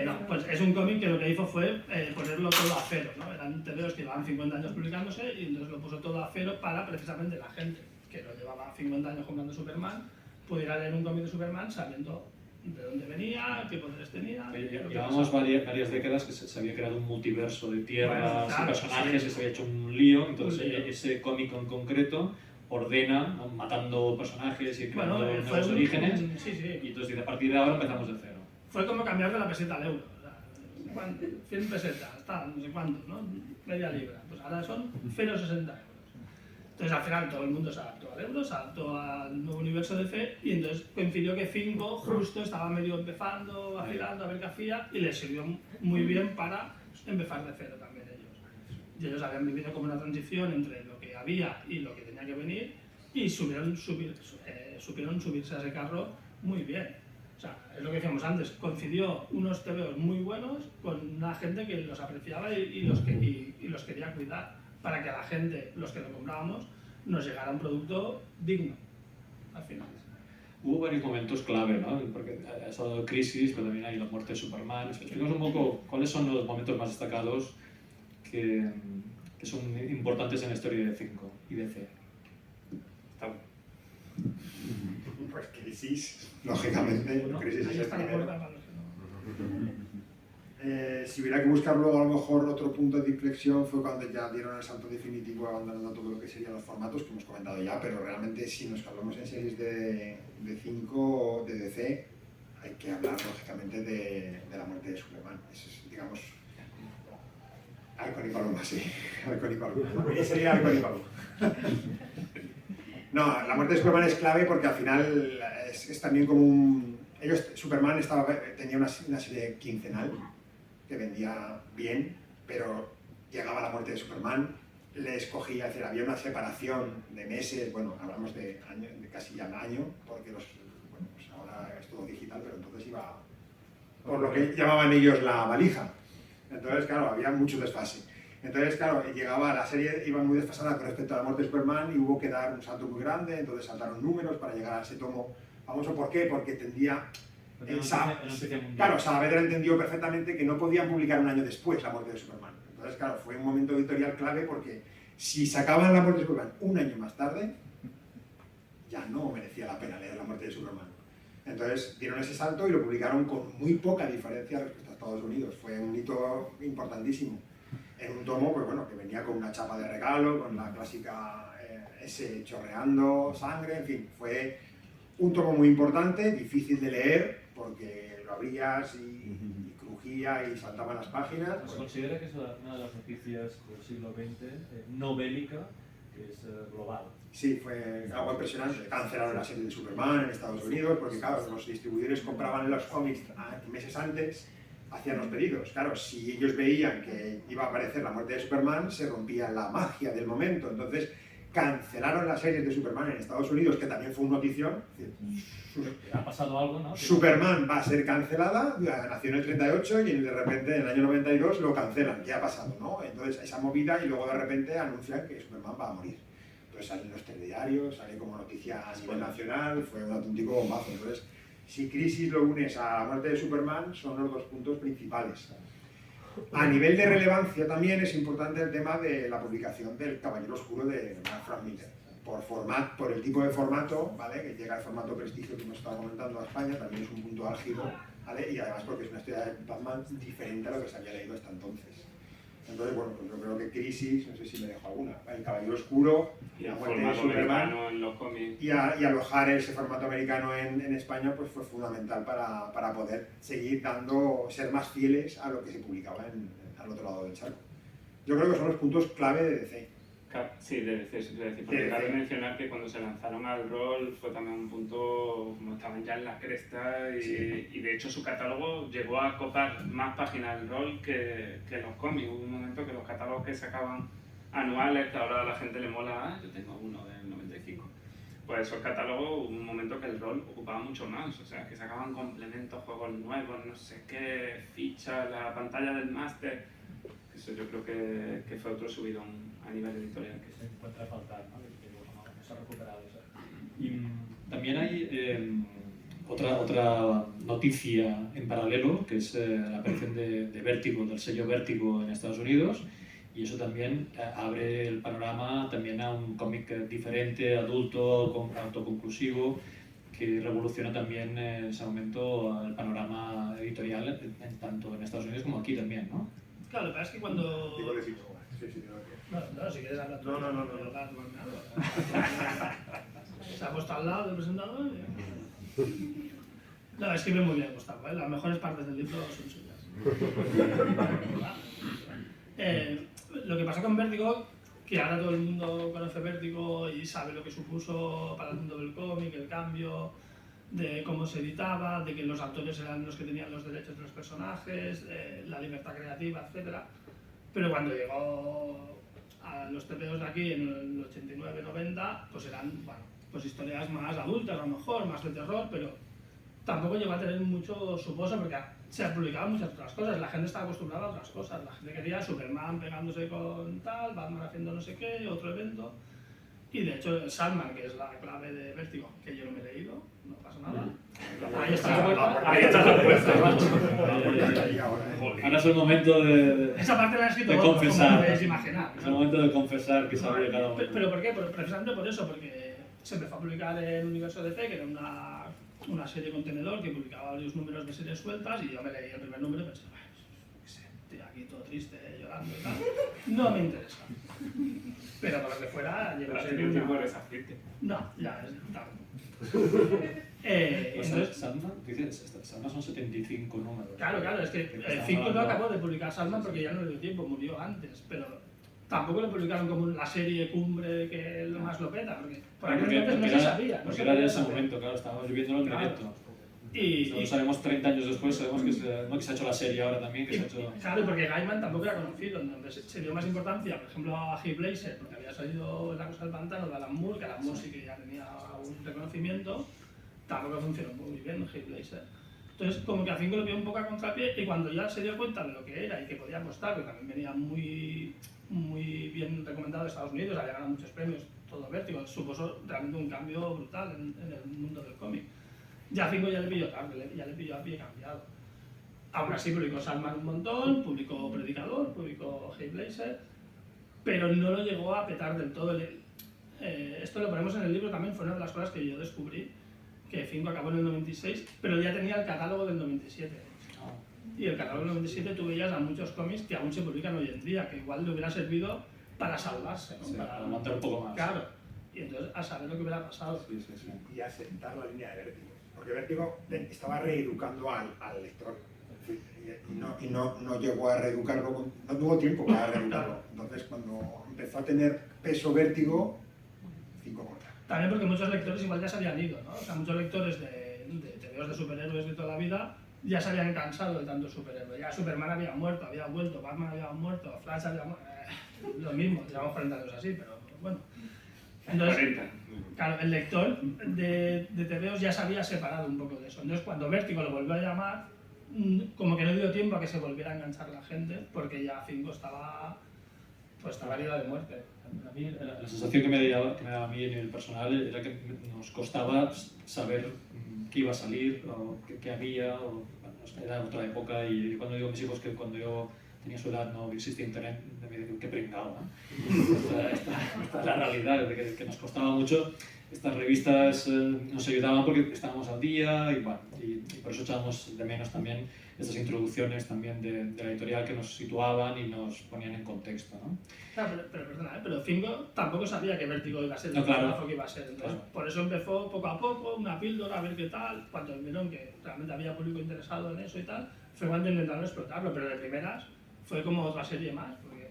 no, pues es un cómic que lo que hizo fue ponerlo todo a cero, ¿no? Eran TVOs que llevaban 50 años publicándose y entonces lo puso todo a cero para precisamente la gente que lo llevaba 50 años comprando Superman pudiera leer un cómic de Superman sabiendo de dónde venía, qué poderes tenía... Llevamos varias décadas que se había creado un multiverso de tierras y personajes, que se había hecho un lío, entonces ese cómic en concreto ordena, ¿no? Matando personajes y creando nuevos orígenes, y entonces a partir de ahora empezamos de cero. Fue como cambiar de la peseta al euro, o sea, 100 pesetas, no sé cuánto, ¿no? Media libra, pues ahora son 0,60 euros. Entonces al final todo el mundo se adaptó al euro, se adaptó al nuevo universo DC, y entonces coincidió que Cinco justo estaba medio empezando, vacilando a ver qué hacía, y les sirvió muy bien para empezar de cero también ellos. Y ellos habían vivido como una transición entre lo que había y lo que tenía que venir, y supieron subirse a ese carro muy bien. O sea, es lo que decíamos antes, coincidió unos TVOs muy buenos con una gente que los apreciaba y los quería cuidar, para que a la gente, los que lo comprábamos, nos llegara un producto digno, al final. Hubo varios momentos clave, ¿no? Porque ha estado Crisis, pero también hay la muerte de Superman. Explícanos un poco cuáles son los momentos más destacados que son importantes en la historia de Cinco y DC. Pues Crisis, lógicamente. Bueno, Crisis ahí es está el la primero. puerta para los que no... Si hubiera que buscar luego a lo mejor otro punto de inflexión fue cuando ya dieron el salto definitivo abandonando todo lo que serían los formatos que hemos comentado ya, pero realmente si nos hablamos en series de 5 de DC hay que hablar lógicamente de la muerte de Superman. Eso es, digamos, Halcón y Paloma, sí. Halcón y Paloma. Sería Halcón y Paloma. No, la muerte de Superman es clave porque al final es también como un... Superman tenía una serie quincenal que vendía bien, pero llegaba la muerte de Superman, le escogía, es decir, había una separación de meses, bueno, hablamos de casi ya un año, porque pues ahora es todo digital, pero entonces iba por lo que llamaban ellos la valija. Entonces, claro, había mucho desfase. Entonces, claro, la serie iba muy desfasada con respecto a la muerte de Superman y hubo que dar un salto muy grande, entonces saltaron números para llegar a ese tomo famoso. ¿Por qué? Porque tendía... Claro, Saavedra entendió perfectamente que no podían publicar un año después la muerte de Superman. Entonces, claro, fue un momento editorial clave porque si sacaban la muerte de Superman un año más tarde, ya no merecía la pena leer la muerte de Superman. Entonces dieron ese salto y lo publicaron con muy poca diferencia respecto a Estados Unidos. Fue un hito importantísimo. En un tomo, pues bueno, que venía con una chapa de regalo, con la clásica S chorreando sangre, en fin, fue un tomo muy importante, difícil de leer, porque lo abrías y crujía y saltaban las páginas. Se considera que es una de las noticias del siglo XX no bélica, que es global. Sí, fue algo impresionante. Cancelaron la serie de Superman en Estados Unidos, porque claro, los distribuidores compraban los cómics meses antes, hacían los pedidos. Claro, si ellos veían que iba a aparecer la muerte de Superman, se rompía la magia del momento. Entonces, cancelaron las series de Superman en Estados Unidos, que también fue una notición. Ha pasado algo, ¿no? Superman va a ser cancelada, nació en el 38 y de repente en el año 92 lo cancelan. ¿Qué ha pasado, no? Entonces esa movida y luego de repente anuncian que Superman va a morir. Entonces salen los telediarios, sale como noticia a nivel nacional, fue un auténtico bombazo. Entonces, si Crisis lo unes a la muerte de Superman, son los 2 puntos principales. A nivel de relevancia también es importante el tema de la publicación del Caballero Oscuro de Frank Miller. Por el tipo de formato, ¿vale? Que llega al formato prestigio que hemos estado comentando a España, también es un punto álgido, ¿vale? Y además porque es una historia de Batman diferente a lo que se había leído hasta entonces. Entonces, bueno, pues yo creo que Crisis, no sé si me dejo alguna, el Caballero Oscuro, Y la el muerte de formato Superman, americano en los cómics. y alojar ese formato americano en España pues fue fundamental para poder seguir ser más fieles a lo que se publicaba al otro lado del charco. Yo creo que son los puntos clave de DC. Sí, de DC, es decir, porque cabe mencionar que cuando se lanzaron al rol fue también un punto, como estaban ya en la cresta, y de hecho su catálogo llegó a copar más páginas del rol que los cómics. Hubo un momento que los catálogos que sacaban anuales, que ahora a la gente le mola, yo tengo uno del 95, pues esos catálogos hubo un momento que el rol ocupaba mucho más, o sea, que sacaban complementos, juegos nuevos, no sé qué, fichas, la pantalla del máster. Eso yo creo que fue otro subidón a nivel editorial. Que se encuentra a faltar, ¿no? Que no se ha recuperado eso. Y también hay otra noticia en paralelo, que es la aparición de Vértigo, del sello Vértigo en Estados Unidos, y eso también abre el panorama también a un cómic diferente, adulto, autoconclusivo, que revoluciona también en ese momento el panorama editorial tanto en Estados Unidos como aquí también, ¿no? Claro, lo que pasa es que cuando... Digo, sí, No, si quieres hablar tú. No. Se ha puesto al lado del presentador. No, escribe muy bien Gustavo, ¿eh? Las mejores partes del libro son suyas. Lo que pasa con Vértigo, que ahora todo el mundo conoce Vértigo y sabe lo que supuso para el mundo del cómic, el cambio de cómo se editaba, de que los autores eran los que tenían los derechos de los personajes, la libertad creativa, etc. Pero cuando llegó a los TPOs de aquí en el 89-90, pues eran, bueno, pues historias más adultas a lo mejor, más de terror, pero tampoco llegó a tener mucho su pozo porque se publicaban muchas otras cosas, la gente estaba acostumbrada a otras cosas, la gente quería Superman pegándose con tal, Batman haciendo no sé qué, otro evento. Y de hecho, Sandman, que es la clave de Vértigo, que yo no me he leído, no pasa nada. Ahí está la puerta. Ahí está la puerta. Ahora es el momento de Esa parte la he escrito como podéis imaginar. Es el momento de confesar que sabía cada uno. ¿Pero por qué? Precisamente por eso, porque se empezó a publicar en Universo DC, que era una serie contenedor que publicaba varios números de series sueltas, y yo me leí el primer número y pensé, qué sé, estoy aquí todo triste, llorando y tal. No me interesa. Pero por lo que fuera, llegó a ser un tiempo de resarcirte. No, ya es tarde. Entonces, Sandman son 75 números. Claro, es que 5 no acabó de publicar Sandman porque ya no le dio tiempo, murió antes, pero tampoco lo publicaron como la serie cumbre que lo más lo peta, porque por aquel entonces no se sabía. Porque era de ese momento, claro, estábamos viviéndolo en directo. Y sabemos 30 años después, sabemos que se ha hecho la serie ahora también, que se ha hecho... Claro, porque Gaiman tampoco era conocido, entonces se dio más importancia, por ejemplo, a Heath Ledger, porque había salido La cosa del pantano de Alan Moore, que Alan Moore sí que ya tenía un reconocimiento, tampoco funcionó muy bien Heath Ledger. Entonces, como que a 5 lo vio un poco a contrapié, y cuando ya se dio cuenta de lo que era y que podía costar, que también venía muy bien recomendado de Estados Unidos, había ganado muchos premios, todo Vértigo, supuso realmente un cambio brutal en el mundo del cómic. Ya 5 ya le pilló tarde, ya le pilló a pie cambiado. Aún así publicó Sandman un montón, publicó Predicador, publicó Heath Ledger, pero no lo llegó a petar del todo. Esto lo ponemos en el libro también, fue una de las cosas que yo descubrí, que 5 acabó en el 96, pero ya tenía el catálogo del 97. Y el catálogo del 97 tú veías a muchos cómics que aún se publican hoy en día, que igual le hubiera servido para salvarse, ¿no? Sí, para aguantar un poco más. Claro, y entonces a saber lo que hubiera pasado. Sí. Y a sentar la línea de Vértigo. Porque Vértigo estaba reeducando al lector. Y no llegó a reeducarlo, no tuvo tiempo para reeducarlo. Entonces, cuando empezó a tener peso Vértigo, 5 corta. También porque muchos lectores igual ya se habían ido, ¿no? O sea, muchos lectores de TVOs de superhéroes de toda la vida ya se habían cansado de tanto superhéroe. Ya Superman había muerto, había vuelto, Batman había muerto, Flash había muerto. Lo mismo, llevamos 40 años así, pero bueno. Entonces, 40. claro, el lector de TVOs ya se había separado un poco de eso. Entonces, cuando Vértigo lo volvió a llamar, como que no dio tiempo a que se volviera a enganchar la gente, porque ya 5 estaba herida de muerte. A mí, la sensación que me daba a mí en el personal era que nos costaba saber qué iba a salir o qué había, o, bueno, era otra época, y cuando digo a mis hijos que cuando yo tenía su edad no existía internet, me dicen qué pringado, ¿no? Esta es la realidad, de que nos costaba mucho. Estas revistas nos ayudaban porque estábamos al día y, bueno, y por eso echábamos de menos también estas introducciones también de la editorial que nos situaban y nos ponían en contexto, ¿no? Claro, pero perdona, pero Fingo tampoco sabía que Vértigo iba a ser No, claro. el trabajo que iba a ser. Entonces, Claro. por eso empezó poco a poco, una píldora, a ver qué tal. Cuando vieron que realmente había público interesado en eso y tal, fue cuando intentaron explotarlo, pero de primeras fue como otra serie más, porque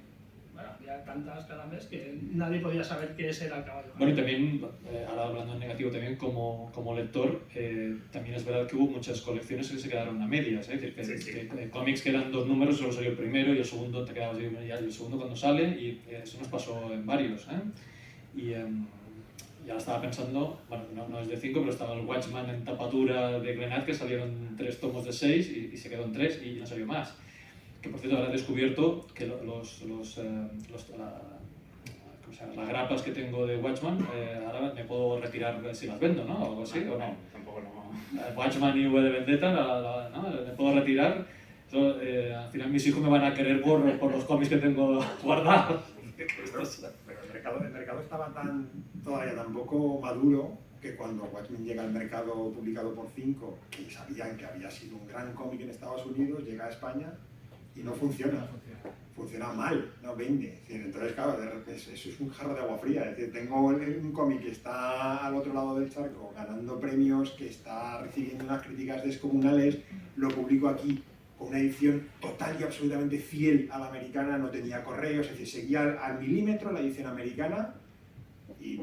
bueno, había tantas cada mes que nadie podía saber qué era el caballo. Bueno, y también, ahora hablando en negativo también, como lector, también es verdad que hubo muchas colecciones que se quedaron a medias, es decir, que cómics que eran 2 números, solo salió el primero y el segundo te quedabas ya el segundo cuando sale, y eso nos pasó en varios, Y ya estaba pensando, bueno, no es de 5, pero estaba el Watchman en tapadura de Glenad, que salieron 3 tomos de 6 y se quedó en 3 y no salió más. Que por cierto ahora he descubierto que las grapas que tengo de Watchman, ahora me puedo retirar si las vendo, ¿no? O algo así, ¿o no? Tampoco no. Watchman y V de Vendetta, ¿no? Me puedo retirar. Eso, al final mis hijos me van a querer por los cómics que tengo guardados. Pero el mercado estaba todavía tan poco maduro que cuando Watchmen llega al mercado publicado por 5, que sabían que había sido un gran cómic en Estados Unidos, llega a España y no funciona. Funciona mal, no vende. Entonces, claro, eso es un jarro de agua fría. Es decir, tengo un cómic que está al otro lado del charco ganando premios, que está recibiendo unas críticas descomunales, lo publico aquí con una edición total y absolutamente fiel a la americana, no tenía correos, es decir, seguía al milímetro la edición americana y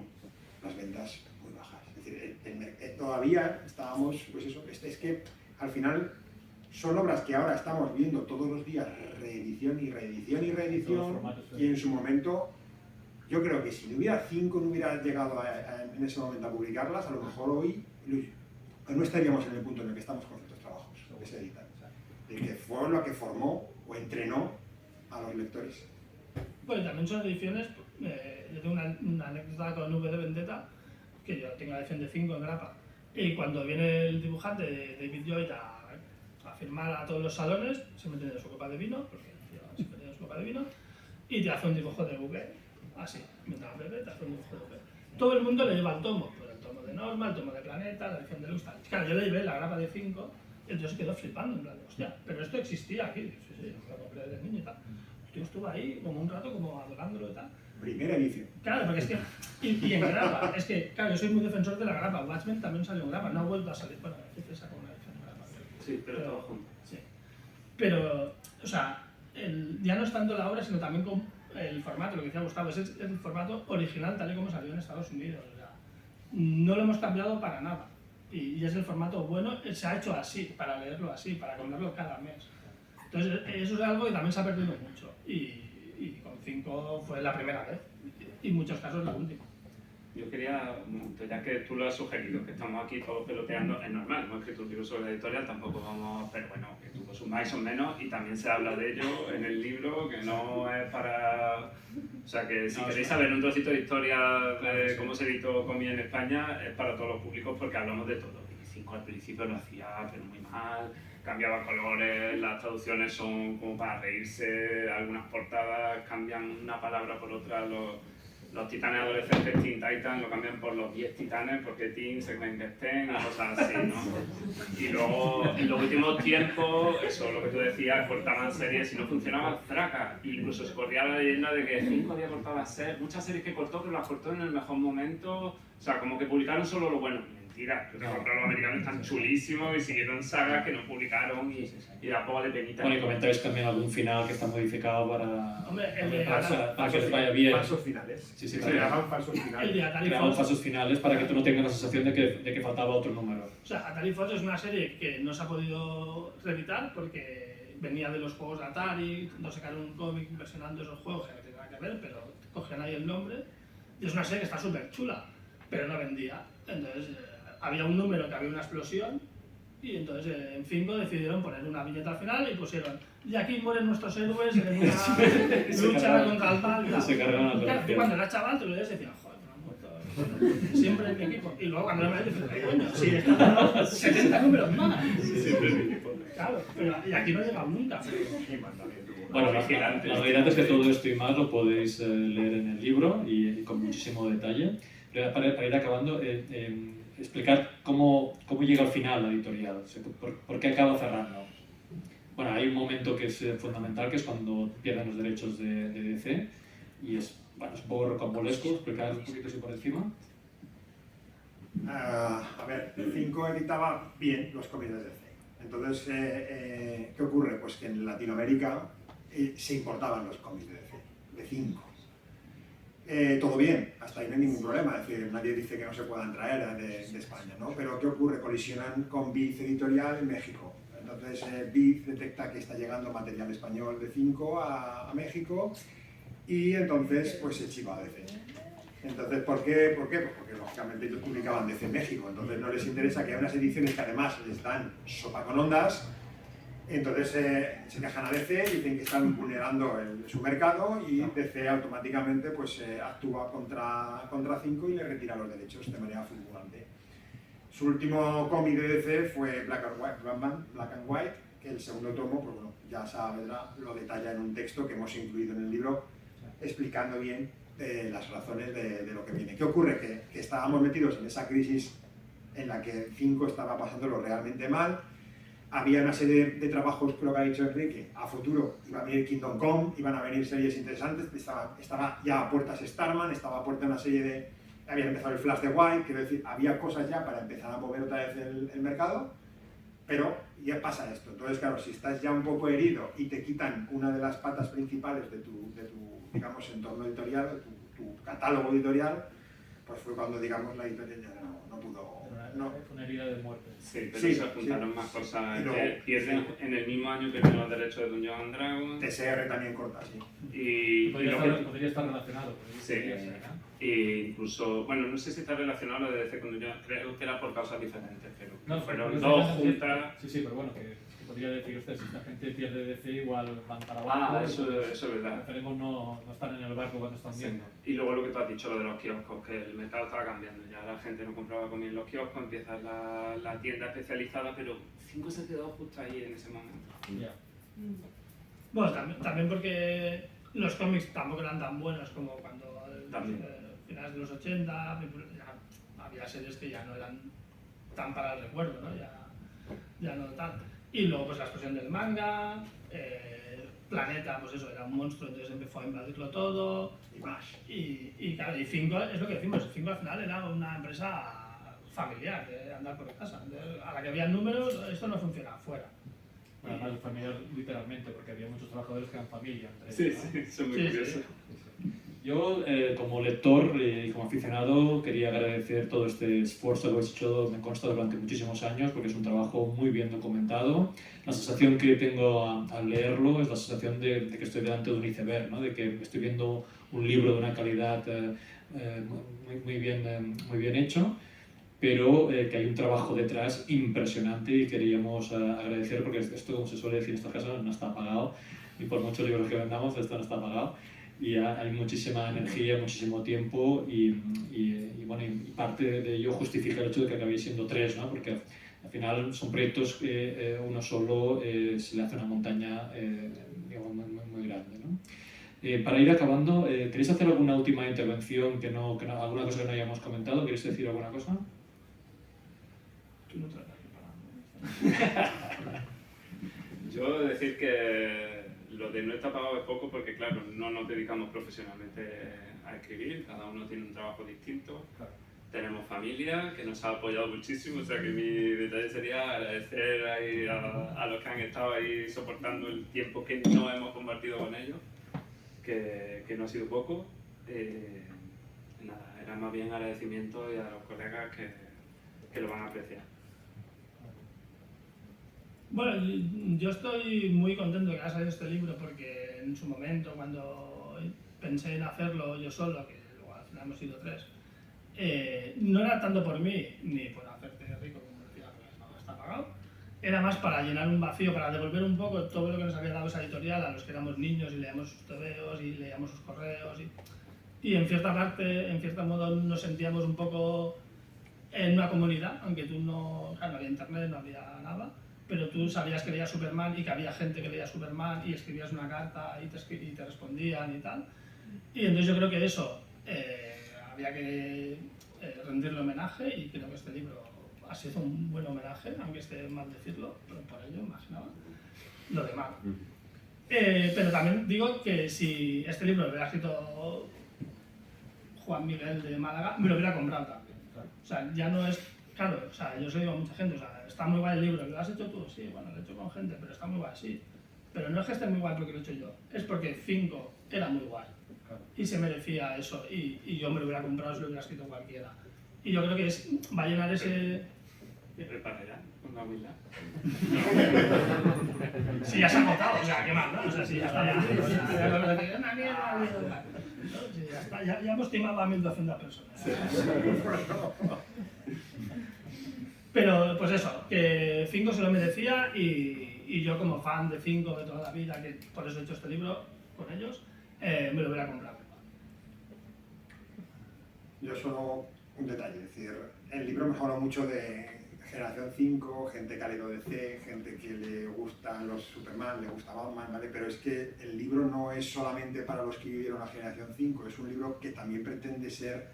las ventas muy bajas. Es decir, todavía estábamos, pues eso, es que al final son obras que ahora estamos viendo todos los días, reedición y reedición y reedición, y en su momento, yo creo que si no hubiera 5, no hubiera llegado en ese momento a publicarlas, a lo mejor hoy no estaríamos en el punto en el que estamos con estos trabajos que se editan. De que fue lo que formó o entrenó a los lectores. Bueno, también son ediciones, yo tengo una anécdota con V de Vendetta, que yo tengo la edición de 5 en grapa, y cuando viene el dibujante de David Lloyd a firmar a todos los salones, se mete en su copa de vino, porque se mete en su copa de vino, y te hace un dibujo de V, así, mientras bebe, te hace un dibujo de V. Todo el mundo le lleva el tomo, pues el tomo de Norma, el tomo de Planeta, la edición de Luz, tal. Claro, yo le llevé la grapa de 5, y entonces quedó flipando, en plan, hostia, pero esto existía aquí, sí, lo compré de niño y tal. Yo estuve ahí como un rato, como adorándolo y tal. Primera edición. Claro, porque es que, y en grapa, es que, claro, yo soy muy defensor de la grapa. Watchmen también salió en grapa, no ha vuelto a salir. Bueno, se sacó una edición en grapa. Sí, pero todo junto. Sí. Pero, o sea, ya no es tanto la obra, sino también con el formato, lo que decía Gustavo, es el formato original tal y como salió en Estados Unidos. O sea, no lo hemos cambiado para nada. Y es el formato bueno, se ha hecho así, para leerlo así, para comprarlo cada mes. Entonces, eso es algo que también se ha perdido mucho. Y con 5 fue la primera vez, y en muchos casos la última. Yo quería, ya que tú lo has sugerido, que estamos aquí todos peloteando, es normal, hemos escrito un libro sobre la editorial, tampoco vamos, pero bueno, que tú pues un más o menos, y también se habla de ello en el libro, que no es para... O sea, que si queréis saber un trocito de historia de cómo se editó Comi en España, es para todos los públicos porque hablamos de todo. Y 5 al principio lo hacía, pero muy mal, cambiaba colores, las traducciones son como para reírse, algunas portadas cambian una palabra por otra, los titanes adolescentes Teen Titan lo cambian por los 10 titanes porque Teen se creen que estén y cosas así, ¿no? Y luego en los últimos tiempos, eso, lo que tú decías, cortaban series y no funcionaba Traca. Incluso se corría la leyenda de que 5 había cortado muchas series que cortó, pero las cortó en el mejor momento. O sea, como que publicaron solo lo bueno. Mentira, los americanos están chulísimos y siguieron sagas que no publicaron y da poco de penita. Bueno, y comentáis también algún final que está modificado para que les vaya bien. Falsos finales. Sí, se llaman falsos El finales. de Atari Creamos Fox, falsos finales para que tú no tengas la sensación de que faltaba otro número. o sea, Atari Fox es una serie que no se ha podido reeditar porque venía de los juegos de Atari, no sacaron un cómic versionando esos juegos que no tienen nada que ver, pero cogían ahí el nombre Y es una serie que está súper chula, pero no vendía. Entonces había un número que había una explosión y entonces en 5 decidieron poner una viñeta al final y pusieron y aquí mueren nuestros héroes en una lucha contra el mal. Se cargaron la Claro, colección. cuando era chaval te lo veías y decías, joder, no han muerto siempre en mi equipo. Y luego cuando era mayor dices, "Ay, coño, sí, están dando 70 números más". Siempre en mi equipo. Claro, pero y aquí no he llegado nunca. Bueno, la realidad es que todo esto y más lo podéis leer en el libro y con muchísimo detalle. Pero para ir acabando, explicar cómo llega al final la editorial, o sea, por qué acaba cerrando. Bueno, hay un momento que es fundamental, que es cuando pierden los derechos de DC, y es, bueno, es un poco rocambolesco, explicar un poquito así por encima. A ver, el 5 editaba bien los cómics de DC. Entonces, ¿qué ocurre? Pues que en Latinoamérica se importaban los cómics de DC, de 5. Todo bien, hasta ahí no hay ningún problema, es decir, nadie dice que no se puedan traer de España, ¿no? Pero ¿qué ocurre? Colisionan con Viz Editorial en México. Entonces, Viz detecta que está llegando material español de 5 a México y entonces pues se chiva a DC. Entonces, ¿por qué? Pues porque lógicamente ellos publicaban DC en México, entonces no les interesa que haya unas ediciones que además les dan sopa con ondas. Entonces se quejan a DC, dicen que están vulnerando su mercado y DC automáticamente pues, actúa contra 5 y le retira los derechos de manera fulgurante. Su último cómic de DC fue Black and White, que el segundo tomo, pues bueno, ya Saavedra lo detalla en un texto que hemos incluido en el libro, explicando bien las razones de lo que viene. ¿Qué ocurre? Que estábamos metidos en esa crisis en la que 5 estaba pasándolo realmente mal. Había una serie de trabajos, creo que ha dicho Enrique, a futuro iba a venir Kingdom Come, iban a venir series interesantes, estaba ya a puertas Starman, estaba a puerta una serie de... Había empezado el Flash de White, quiero decir, había cosas ya para empezar a mover otra vez el mercado, pero ya pasa esto. Entonces, claro, si estás ya un poco herido y te quitan una de las patas principales de tu digamos, entorno editorial, de tu catálogo editorial, pues fue cuando, digamos, la editorial ya no pudo... Fue una herida de muerte. Sí, pero Sí, se juntaron sí. más cosas. Y luego- Pierden en el mismo año que tienen los derechos de Dungeons and Dragons. TSR también corta, sí. Y Podría lo que- estar relacionado. Sí. E incluso, bueno, no sé si está relacionado lo de DC con Dungeons, creo que era por causas diferentes, pero No, fueron pero dos es que- juntas. Sí, pero bueno, que podría decir usted, si la gente pierde DC, igual van para abajo. Ah, eso es verdad. Preferimos no estar en el barco cuando están Sí. viendo. Y luego lo que tú has dicho, lo de los kioscos, que el mercado estaba cambiando. Ya la gente no compraba comida en los kioscos, empieza la tienda especializada, pero 5 se quedó justo ahí en ese momento. Ya. Bueno, también porque los cómics tampoco eran tan buenos como cuando También. finales de los 80, ya había series que ya no eran tan para el recuerdo, ¿no? Ya no tal. Y luego pues la explosión del manga, Planeta, pues eso, era un monstruo, entonces empezó a invadirlo todo. Y más. Y claro, y 5 es lo que decimos, 5 al final era una empresa familiar, de andar por casa. A la que había números, esto no funciona fuera. Bueno, además familiar literalmente, porque había muchos trabajadores que eran familia. entre Sí, ellos, ¿no? sí, son muy Sí, curiosos. sí. Yo, como lector y como aficionado, quería agradecer todo este esfuerzo que habéis hecho, me consta, durante muchísimos años, porque es un trabajo muy bien documentado. La sensación que tengo al leerlo es la sensación de que estoy delante de un iceberg, ¿no? De que estoy viendo un libro de una calidad muy bien hecho, pero que hay un trabajo detrás impresionante y queríamos agradecer, porque esto, como se suele decir en esta casa, no está pagado, y por muchos libros que vendamos, esto no está pagado. Y hay muchísima energía, muchísimo tiempo y bueno, y parte de ello justifica el hecho de que acabéis siendo 3, ¿no? Porque al final son proyectos que uno solo se le hace una montaña digamos, muy grande, ¿no? Para ir acabando, ¿queréis hacer alguna última intervención, alguna cosa que no hayamos comentado? ¿Queréis decir alguna cosa? Tú no te lo estás preparando. Yo he de decir que lo de no está pagado es poco porque, claro, no nos dedicamos profesionalmente a escribir, cada uno tiene un trabajo distinto. Claro. Tenemos familia que nos ha apoyado muchísimo, o sea que mi detalle sería agradecer ahí a los que han estado ahí soportando el tiempo que no hemos compartido con ellos, que no ha sido poco. Nada, era más bien agradecimiento y a los colegas que lo van a apreciar. Bueno, yo estoy muy contento de que haya salido este libro porque en su momento, cuando pensé en hacerlo yo solo, que luego al final final hemos sido 3, no era tanto por mí ni por hacerte rico, como decía, porque no está pagado, era más para llenar un vacío, para devolver un poco todo lo que nos había dado esa editorial a los que éramos niños y leíamos sus tebeos y leíamos sus correos y en cierta parte, en cierto modo nos sentíamos un poco en una comunidad, aunque tú no, claro, no había internet, no había nada, pero tú sabías que leías Superman y que había gente que leía Superman y escribías una carta y te respondían y tal. Y entonces yo creo que eso había que rendirle homenaje y creo que este libro ha sido un buen homenaje, aunque esté mal decirlo, pero por ello imaginaba lo demás. Pero también digo que si este libro lo hubiera escrito Juan Miguel de Málaga, me lo hubiera comprado también. O sea, ya no es, claro, o sea, yo se lo digo a mucha gente, o sea, está muy guay el libro, ¿lo has hecho tú? Sí, bueno, lo he hecho con gente, pero está muy guay, sí. Pero no es que esté muy guay porque lo he hecho yo, es porque 5 era muy guay y se merecía eso y yo me lo hubiera comprado si lo hubiera escrito cualquiera. Y yo creo que va a llenar ese... ¿Te preparará con la humildad? Si ya se ha agotado, o sea, qué mal, ¿no? O sea, si ya está, ya, o sea, una mierda, ¿no? Si ya está, ya hemos timado a 1.200 personas. Pero, pues eso, que 5 se lo merecía y yo como fan de 5 de toda la vida, que por eso he hecho este libro con ellos, me lo hubiera comprado. Yo solo un detalle, es decir, el libro me habla mucho de Generación 5, gente que ha leído DC, gente que le gustan los Superman, le gusta Batman, ¿vale? Pero es que el libro no es solamente para los que vivieron la Generación 5, es un libro que también pretende ser...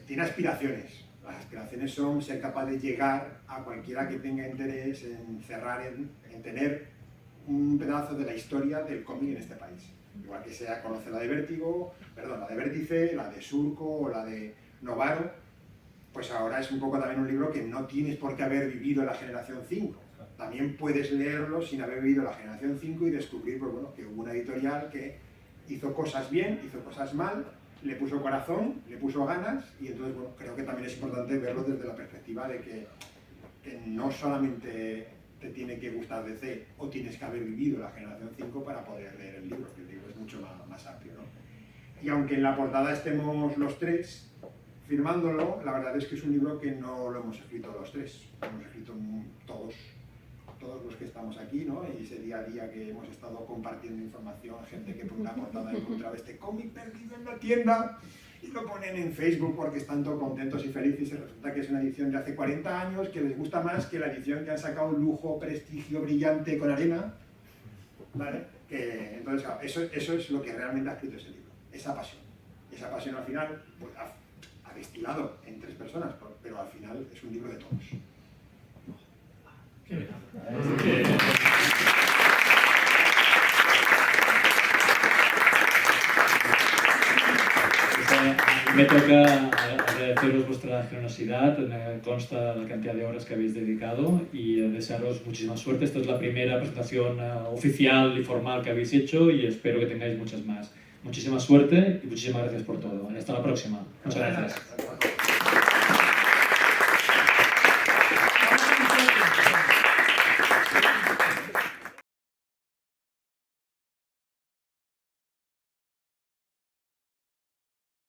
tiene aspiraciones. Las aspiraciones son ser capaz de llegar a cualquiera que tenga interés en cerrar, en tener un pedazo de la historia del cómic en este país. Igual que sea conoce la de Vértigo, perdón, la de Vértice, la de Surco o la de Novaro, pues ahora es un poco también un libro que no tienes por qué haber vivido la Generación 5. También puedes leerlo sin haber vivido la Generación 5 y descubrir, pues bueno, que hubo una editorial que hizo cosas bien, hizo cosas mal, le puso corazón, le puso ganas y entonces, bueno, creo que también es importante verlo desde la perspectiva de que no solamente te tiene que gustar DC o tienes que haber vivido la Generación 5 para poder leer el libro, que el libro es mucho más amplio, ¿no? Y aunque en la portada estemos los 3 firmándolo, la verdad es que es un libro que no lo hemos escrito los 3, lo hemos escrito todos los que estamos aquí, ¿no? Y ese día a día que hemos estado compartiendo información, gente que por una portada ha encontrado este cómic perdido en la tienda y lo ponen en Facebook porque están todos contentos y felices y resulta que es una edición de hace 40 años que les gusta más que la edición que han sacado lujo, prestigio, brillante con arena, ¿vale? Entonces, claro, eso es lo que realmente ha escrito ese libro, esa pasión. Esa pasión al final pues, ha destilado en 3 personas, pero al final es un libro de todos. Qué bien. Me toca agradeceros vuestra generosidad, me consta la cantidad de horas que habéis dedicado y desearos muchísima suerte. Esta es la primera presentación oficial y formal que habéis hecho y espero que tengáis muchas más. Muchísima suerte y muchísimas gracias por todo. Hasta la próxima. Muchas gracias.